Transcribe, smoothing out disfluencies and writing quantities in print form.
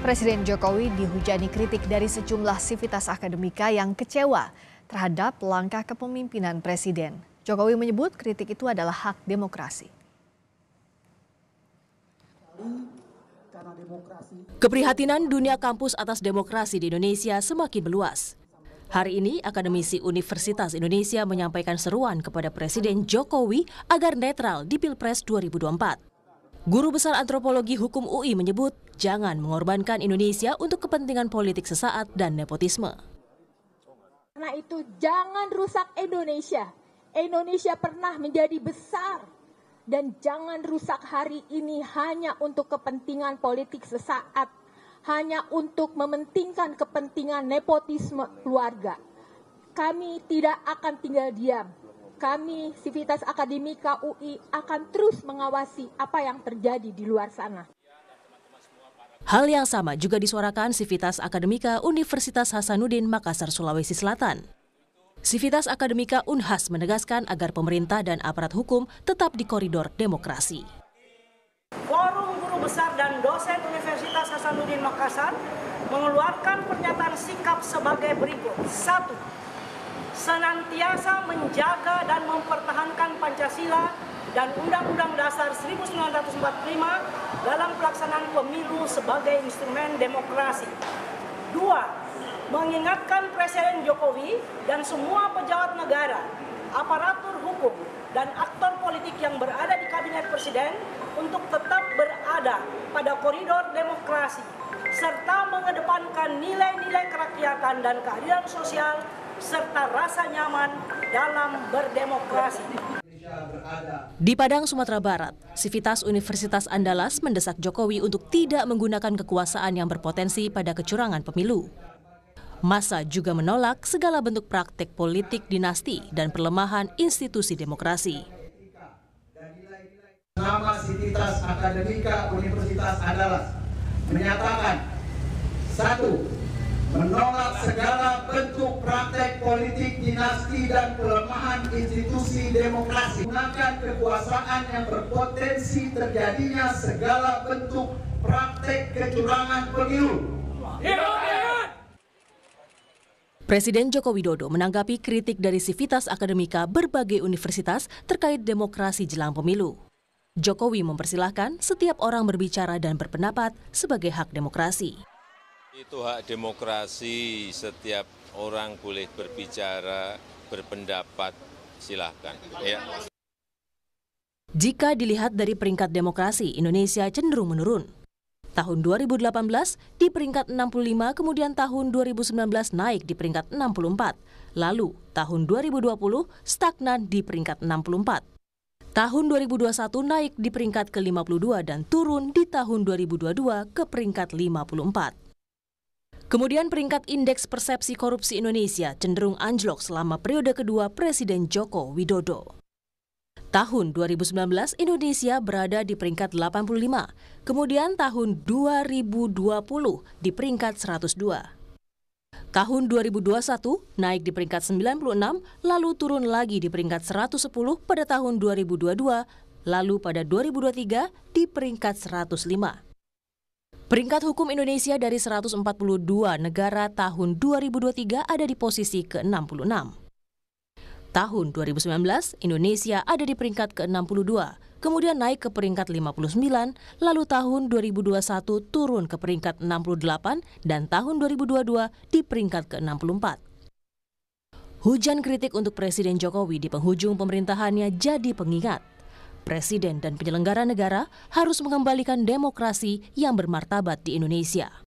Presiden Jokowi dihujani kritik dari sejumlah sivitas akademika yang kecewa terhadap langkah kepemimpinan Presiden. Jokowi menyebut kritik itu adalah hak demokrasi. Keprihatinan dunia kampus atas demokrasi di Indonesia semakin meluas. Hari ini, akademisi Universitas Indonesia menyampaikan seruan kepada Presiden Jokowi agar netral di Pilpres 2024. Guru Besar Antropologi Hukum UI menyebut jangan mengorbankan Indonesia untuk kepentingan politik sesaat dan nepotisme. Karena itu jangan rusak Indonesia. Indonesia pernah menjadi besar. Dan jangan rusak hari ini hanya untuk kepentingan politik sesaat. Hanya untuk mementingkan kepentingan nepotisme keluarga. Kami tidak akan tinggal diam. Kami, Sivitas Akademika UI, akan terus mengawasi apa yang terjadi di luar sana. Hal yang sama juga disuarakan Sivitas Akademika Universitas Hasanuddin Makassar, Sulawesi Selatan. Sivitas Akademika Unhas menegaskan agar pemerintah dan aparat hukum tetap di koridor demokrasi. Forum Guru Besar dan Dosen Universitas Hasanuddin Makassar mengeluarkan pernyataan sikap sebagai berikut. 1. Senantiasa menjaga dan mempertahankan Pancasila dan Undang-Undang Dasar 1945 dalam pelaksanaan pemilu sebagai instrumen demokrasi. 2. Mengingatkan Presiden Jokowi dan semua pejabat negara, aparatur hukum, dan aktor politik yang berada di Kabinet Presiden untuk tetap berada pada koridor demokrasi, serta mengedepankan nilai-nilai kerakyatan dan keadilan sosial, serta rasa nyaman dalam berdemokrasi. Di Padang, Sumatera Barat, Sivitas Universitas Andalas mendesak Jokowi untuk tidak menggunakan kekuasaan yang berpotensi pada kecurangan pemilu. Massa juga menolak segala bentuk praktek politik dinasti dan pelemahan institusi demokrasi. Nama Sivitas Akademika Universitas Andalas menyatakan 1. Menolak segala bentuk praktek politik dinasti dan pelemahan institusi demokrasi. Gunakan kekuasaan yang berpotensi terjadinya segala bentuk praktek kecurangan pemilu. Presiden Joko Widodo menanggapi kritik dari Sivitas Akademika berbagai universitas terkait demokrasi jelang pemilu. Jokowi mempersilahkan setiap orang berbicara dan berpendapat sebagai hak demokrasi. Itu hak demokrasi, setiap orang boleh berbicara, berpendapat, silahkan. Ya. Jika dilihat dari peringkat demokrasi, Indonesia cenderung menurun. Tahun 2018 di peringkat 65, kemudian tahun 2019 naik di peringkat 64. Lalu tahun 2020 stagnan di peringkat 64. Tahun 2021 naik di peringkat ke-52 dan turun di tahun 2022 ke peringkat 54. Kemudian peringkat indeks persepsi korupsi Indonesia cenderung anjlok selama periode kedua Presiden Joko Widodo. Tahun 2019 Indonesia berada di peringkat 85, kemudian tahun 2020 di peringkat 102. Tahun 2021 naik di peringkat 96, lalu turun lagi di peringkat 110 pada tahun 2022, lalu pada 2023 di peringkat 105. Peringkat hukum Indonesia dari 142 negara tahun 2023 ada di posisi ke-66. Tahun 2019, Indonesia ada di peringkat ke-62, kemudian naik ke peringkat 59, lalu tahun 2021 turun ke peringkat 68, dan tahun 2022 di peringkat ke-64. Hujan kritik untuk Presiden Jokowi di penghujung pemerintahannya jadi pengingat. Presiden dan penyelenggara negara harus mengembalikan demokrasi yang bermartabat di Indonesia.